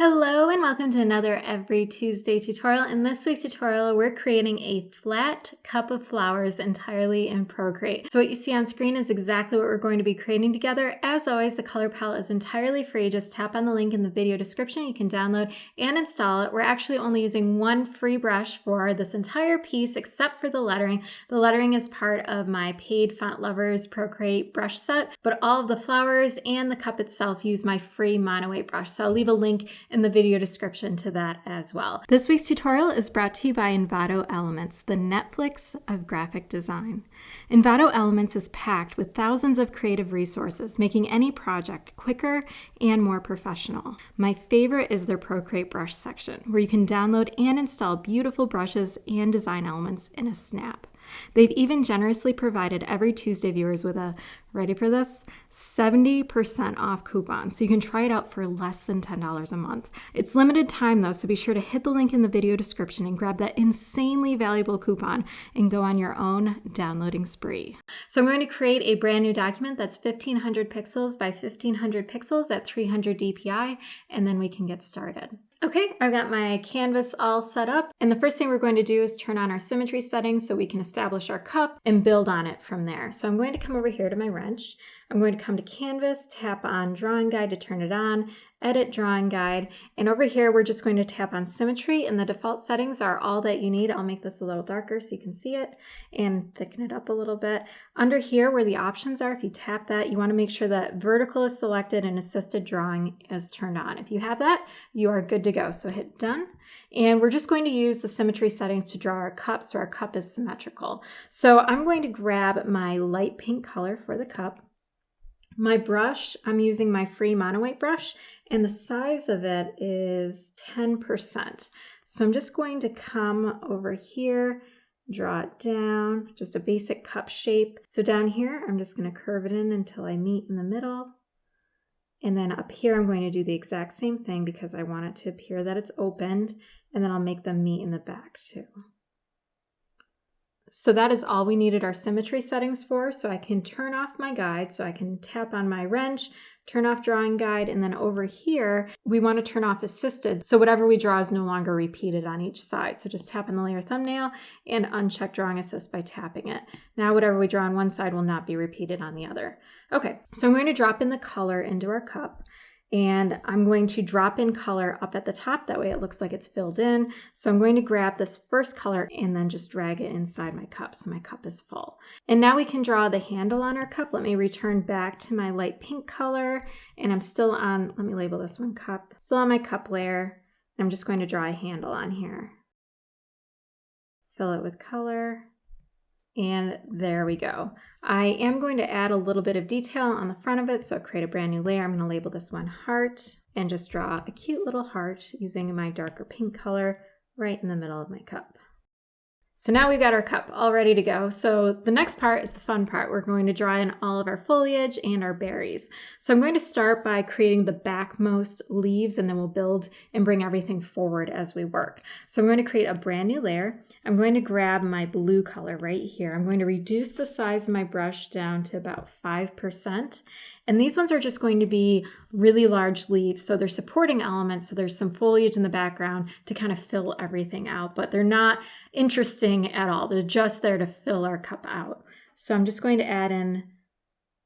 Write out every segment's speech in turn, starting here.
Hello and welcome to another Every Tuesday tutorial. In this week's tutorial, we're creating a flat cup of flowers entirely in Procreate. So what you see on screen is exactly what we're going to be creating together. As always, the color palette is entirely free. Just tap on the link in the video description. You can download and install it. We're actually only using one free brush for this entire piece except for the lettering. The lettering is part of my paid Font Lovers Procreate brush set, but all of the flowers and the cup itself use my free mono-weight brush. So I'll leave a link in the video description to that as well. This week's tutorial is brought to you by Envato Elements, the Netflix of graphic design. Envato Elements is packed with thousands of creative resources, making any project quicker and more professional. My favorite is their Procreate brush section, where you can download and install beautiful brushes and design elements in a snap. They've even generously provided Every Tuesday viewers with a, ready for this, 70% off coupon, so you can try it out for less than $10 a month. It's limited time though, so be sure to hit the link in the video description and grab that insanely valuable coupon and go on your own downloading spree. So I'm going to create a brand new document that's 1500 pixels by 1500 pixels at 300 dpi, and then we can get started. Okay, I've got my canvas all set up, and the first thing we're going to do is turn on our symmetry settings so we can establish our cup and build on it from there. So I'm going to come over here to my wrench. I'm going to come to Canvas, tap on Drawing Guide to turn it on, Edit Drawing Guide, and over here we're just going to tap on Symmetry, and the default settings are all that you need. I'll make this a little darker so you can see it and thicken it up a little bit. Under here where the options are, if you tap that, you want to make sure that vertical is selected and assisted drawing is turned on. If you have that, you are good to go. So hit done. And we're just going to use the symmetry settings to draw our cup so our cup is symmetrical. So I'm going to grab my light pink color for the cup. My brush, I'm using my free mono-weight brush, and the size of it is 10%. So I'm just going to come over here, draw it down, just a basic cup shape. So down here, I'm just going to curve it in until I meet in the middle. And then up here, I'm going to do the exact same thing because I want it to appear that it's opened, and then I'll make them meet in the back too. So that is all we needed our symmetry settings for. So I can turn off my guide, so I can tap on my wrench, turn off drawing guide, and then over here, we want to turn off assisted. So whatever we draw is no longer repeated on each side. So just tap on the layer thumbnail and uncheck drawing assist by tapping it. Now whatever we draw on one side will not be repeated on the other. Okay, so I'm going to drop in the color into our cup. And I'm going to drop in color up at the top. That way it looks like it's filled in. So I'm going to grab this first color and then just drag it inside my cup so my cup is full. And now we can draw the handle on our cup. Let me return back to my light pink color. And I'm still on, let me label this one cup, still on my cup layer. I'm just going to draw a handle on here. Fill it with color. And there we go. I am going to add a little bit of detail on the front of it, so create a brand new layer. I'm going to label this one heart and just draw a cute little heart using my darker pink color right in the middle of my cup. So now we've got our cup all ready to go. So the next part is the fun part. We're going to draw in all of our foliage and our berries. So I'm going to start by creating the backmost leaves, and then we'll build and bring everything forward as we work. So I'm going to create a brand new layer. I'm going to grab my blue color right here. I'm going to reduce the size of my brush down to about 5%. And these ones are just going to be really large leaves. So they're supporting elements. So there's some foliage in the background to kind of fill everything out, but they're not interesting at all. They're just there to fill our cup out. So I'm just going to add in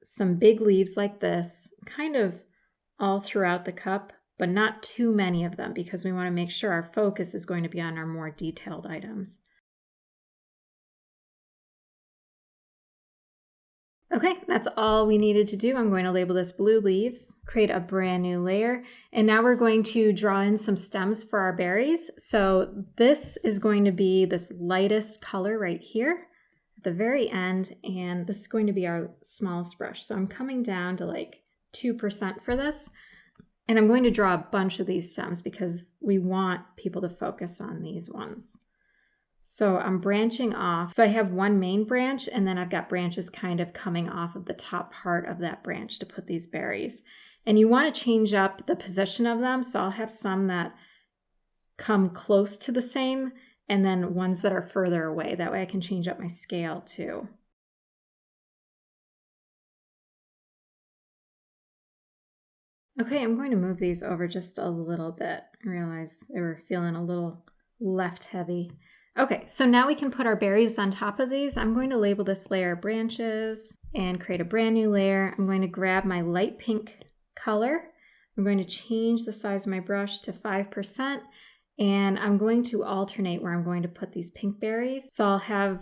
some big leaves like this, kind of all throughout the cup, but not too many of them because we want to make sure our focus is going to be on our more detailed items. Okay, that's all we needed to do. I'm going to label this blue leaves, create a brand new layer, and now we're going to draw in some stems for our berries. So this is going to be this lightest color right here at the very end, and this is going to be our smallest brush. So I'm coming down to like 2% for this, and I'm going to draw a bunch of these stems because we want people to focus on these ones. So I'm branching off. So I have one main branch, and then I've got branches kind of coming off of the top part of that branch to put these berries. And you want to change up the position of them. So I'll have some that come close to the same, and then ones that are further away. That way I can change up my scale too. Okay, I'm going to move these over just a little bit. I realized they were feeling a little left heavy. Okay, so now we can put our berries on top of these. I'm going to label this layer branches and create a brand new layer. I'm going to grab my light pink color. I'm going to change the size of my brush to 5%, and I'm going to alternate where I'm going to put these pink berries. So I'll have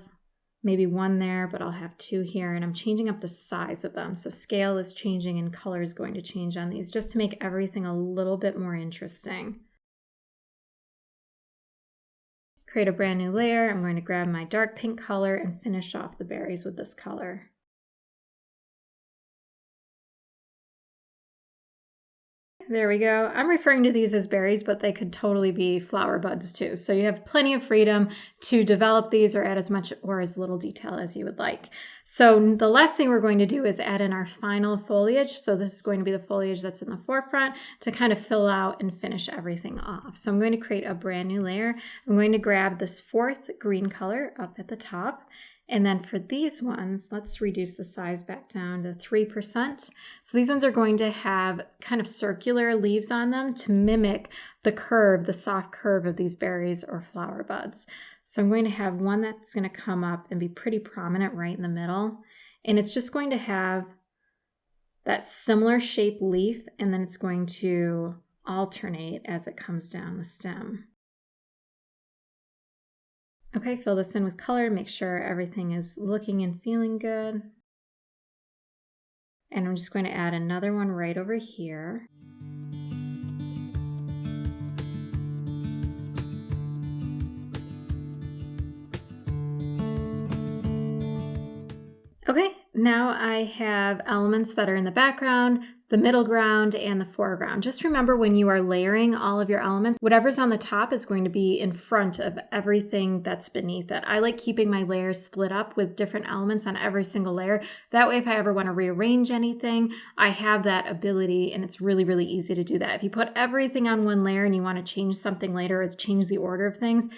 maybe one there, but I'll have two here, and I'm changing up the size of them. So scale is changing and color is going to change on these just to make everything a little bit more interesting. Create a brand new layer. I'm going to grab my dark pink color and finish off the berries with this color. There we go. I'm referring to these as berries, but they could totally be flower buds too. So you have plenty of freedom to develop these or add as much or as little detail as you would like. So the last thing we're going to do is add in our final foliage. So this is going to be the foliage that's in the forefront to kind of fill out and finish everything off. So I'm going to create a brand new layer. I'm going to grab this fourth green color up at the top. And then for these ones, let's reduce the size back down to 3%. So these ones are going to have kind of circular leaves on them to mimic the curve, the soft curve of these berries or flower buds. So I'm going to have one that's going to come up and be pretty prominent right in the middle. And it's just going to have that similar shaped leaf, and then it's going to alternate as it comes down the stem. Okay, fill this in with color, make sure everything is looking and feeling good. And I'm just going to add another one right over here. Okay, now I have elements that are in the background, the middle ground, and the foreground. Just remember when you are layering all of your elements, whatever's on the top is going to be in front of everything that's beneath it. I like keeping my layers split up with different elements on every single layer. That way, if I ever want to rearrange anything, I have that ability, and it's really, really easy to do that. If you put everything on one layer and you want to change something later or change the order of things,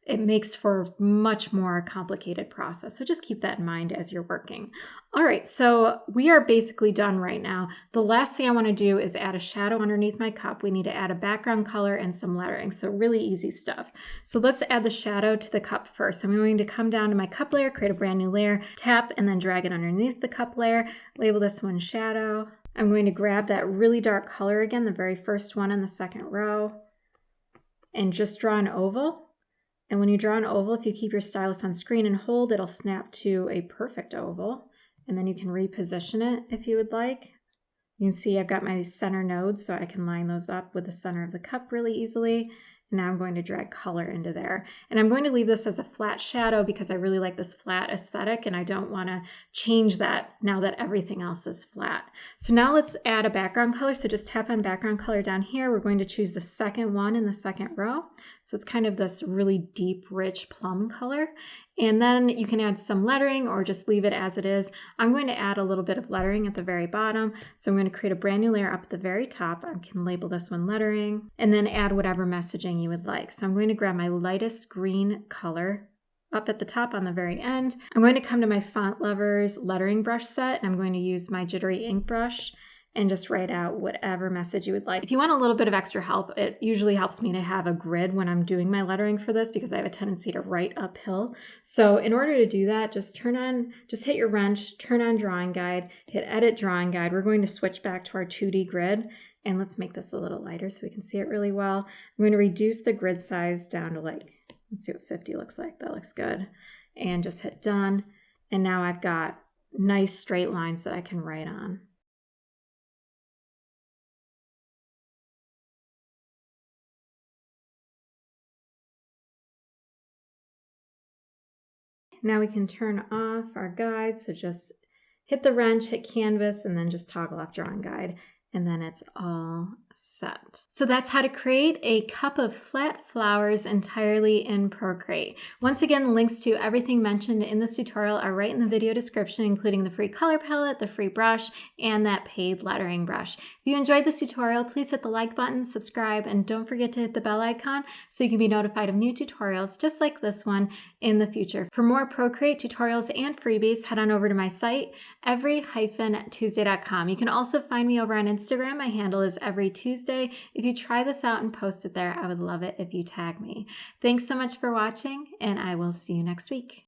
it makes for a much more complicated process. So just keep that in mind as you're working. All right, so we are basically done right now. The last thing I want to do is add a shadow underneath my cup. We need to add a background color and some lettering. So really easy stuff. So let's add the shadow to the cup first. I'm going to come down to my cup layer, create a brand new layer, tap, and then drag it underneath the cup layer. Label this one shadow. I'm going to grab that really dark color again, the very first one in the second row, and just draw an oval. And when you draw an oval, if you keep your stylus on screen and hold, it'll snap to a perfect oval. And then you can reposition it if you would like. You can see I've got my center nodes, so I can line those up with the center of the cup really easily. And now I'm going to drag color into there. And I'm going to leave this as a flat shadow because I really like this flat aesthetic, and I don't want to change that now that everything else is flat. So now let's add a background color. So just tap on background color down here. We're going to choose the second one in the second row. So it's kind of this really deep, rich plum color. And then you can add some lettering or just leave it as it is. I'm going to add a little bit of lettering at the very bottom. So I'm going to create a brand new layer up at the very top. I can label this one lettering and then add whatever messaging you would like. So I'm going to grab my lightest green color up at the top on the very end. I'm going to come to my Font Lovers lettering brush set, and I'm going to use my jittery ink brush and just write out whatever message you would like. If you want a little bit of extra help, it usually helps me to have a grid when I'm doing my lettering for this because I have a tendency to write uphill. So in order to do that, just hit your wrench, turn on Drawing Guide, hit Edit Drawing Guide. We're going to switch back to our 2D grid, and let's make this a little lighter so we can see it really well. I'm going to reduce the grid size down to let's see what 50 looks like. That looks good. And just hit Done. And now I've got nice straight lines that I can write on. Now we can turn off our guide. So just hit the wrench, hit canvas, and then just toggle off Drawing Guide. And then it's all set. So that's how to create a cup of flat flowers entirely in Procreate. Once again, links to everything mentioned in this tutorial are right in the video description, including the free color palette, the free brush, and that paid lettering brush. If you enjoyed this tutorial, please hit the like button, subscribe, and don't forget to hit the bell icon so you can be notified of new tutorials just like this one in the future. For more Procreate tutorials and freebies, head on over to my site, every-tuesday.com. You can also find me over on Instagram. My handle is everytuesday. If you try this out and post it there, I would love it if you tag me. Thanks so much for watching, and I will see you next week.